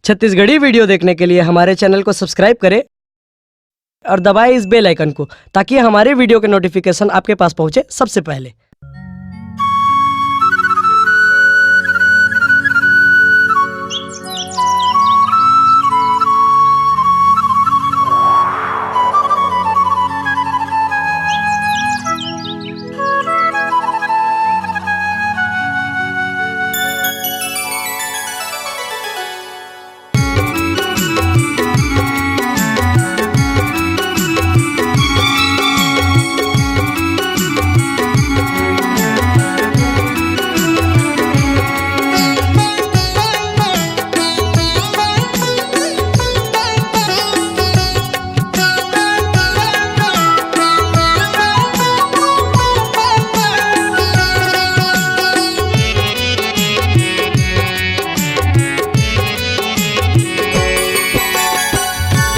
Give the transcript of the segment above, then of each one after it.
Chhattisgarhi video देखने के लिए हमारे चैनल को सब्सक्राइब करें और दबाएं इस बेल आइकन को, ताकि हमारे वीडियो के नोटिफिकेशन आपके पास पहुंचे सबसे पहले।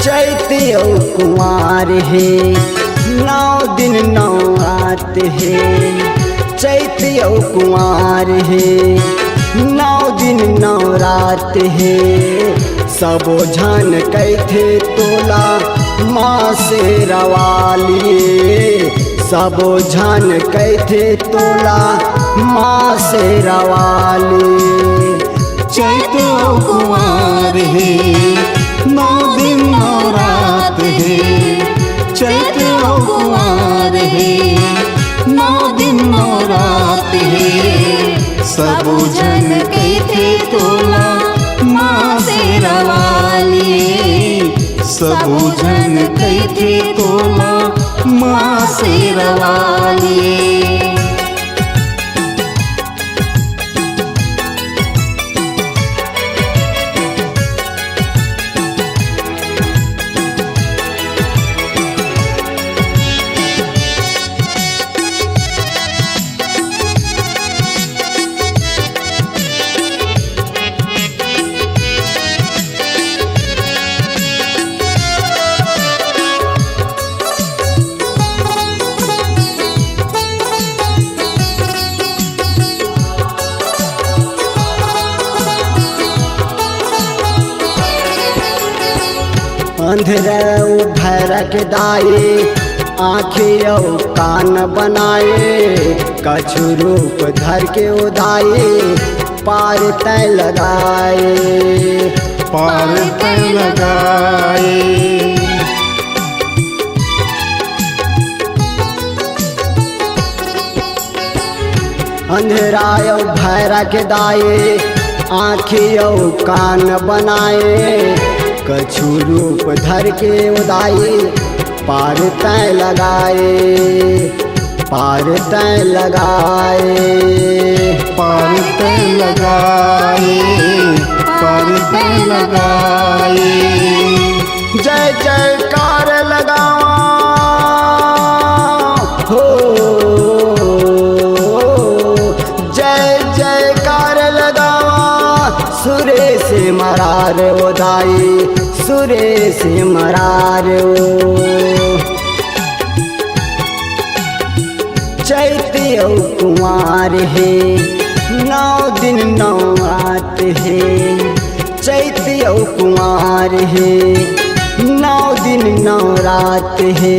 चैत्यो कुमार है 9 दिन 9 रात है। चैत्यो कुमार है 9 दिन 9 रात है। सबो झन कैथे तोला माँ से रवाली। सबो झन कैथे तोला माँ से रवाली। चैत्यो कुमार है 9 दिन 9 रात है। चैत्यो कुमार है 9 दिन 9 रात है। सबो जन कैथे तोला माँ से रवाली। सबो जन कैथे तोला माँ से रवाली। अंधेरे भैर के दाए आँखें और कान बनाए। कछु रूप धर के उदाए पार तय लगाए। पार तय लगाए। अंधेरा और भैर के दाए आँखें और कान बनाए। कछु रूप धर के उदाए पार तय लगाए। पार तय लगाए। पार तय लगाए। पार तय लगाए। जय जयकार लगावा हो। जय जयकार लगावा सुरे से मरार उदाई। सुरे से मरार ओ। चैत्यो कुमार है 9 दिन 9 रात है। चैत्यो कुमार है 9 दिन 9 रात है।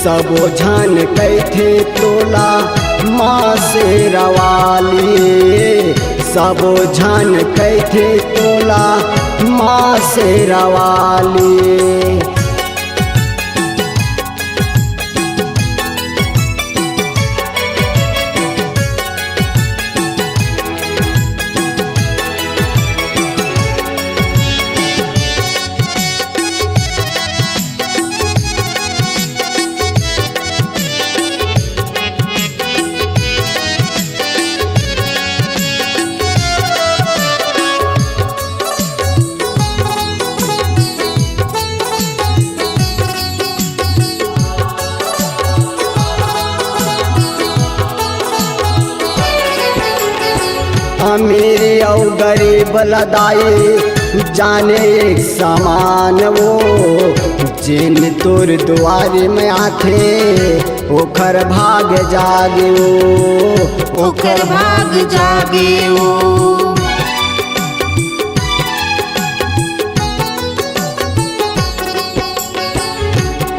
सबो झन कैथे तोला माँ से रवाली। सबो झन कैथे तोला माँ से रवाली। अमीर और गरीब लदाई जाने एक समान वो। जिन तोर द्वारे में आथे ओखर भाग जागे वो। ओखर भाग जागे वो।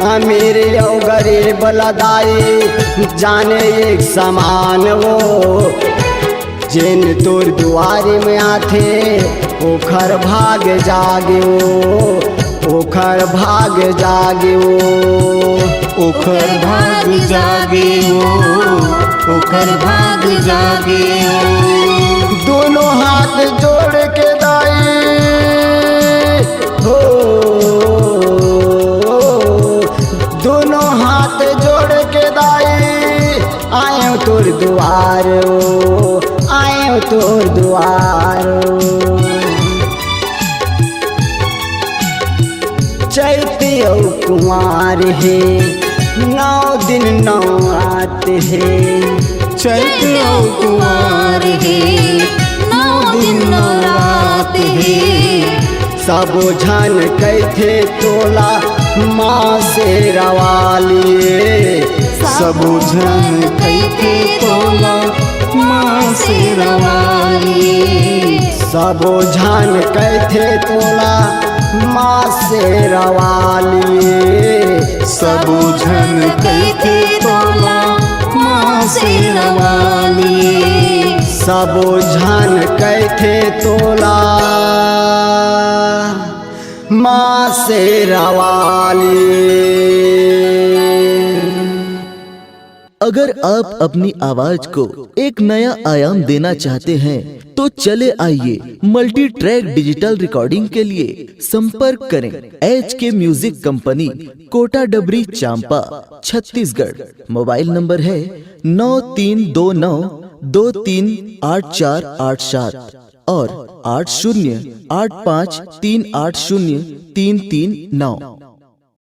अमीर और गरीब लदाई जाने एक समान वो, जिन तोर दुआरी में आथे ओखर भाग जाग्यो, ओखर भाग जाग्यो, ओखर भाग जागे ओखर भाग जागे दोनों हाथ जोड़ के दाई हो, दोनों हाथ जोड़ के दाई आयो तोर दुआर, आयो तोर दुआर। चैती और कुंवार है 9 दिन 9 रात है, चैत और कुंवार है 9 दिन 9 रात है। सब झन कैथे तोला माँ से रवाली, सब झन कैथे तोला माँ से रवाली, सब झन कैथे तोला माँ से रवाली, सब झन कैथे तोला माँ से रवाली, सब झन कैथे तोला माँ से रवाली। अगर आप अपनी आवाज को एक नया आयाम देना चाहते हैं तो चले आइए मल्टी ट्रैक डिजिटल रिकॉर्डिंग के लिए संपर्क करें HK म्यूजिक कंपनी, कोटा डबरी, चांपा, छत्तीसगढ़। मोबाइल नंबर है 9329238487 और 8085380339।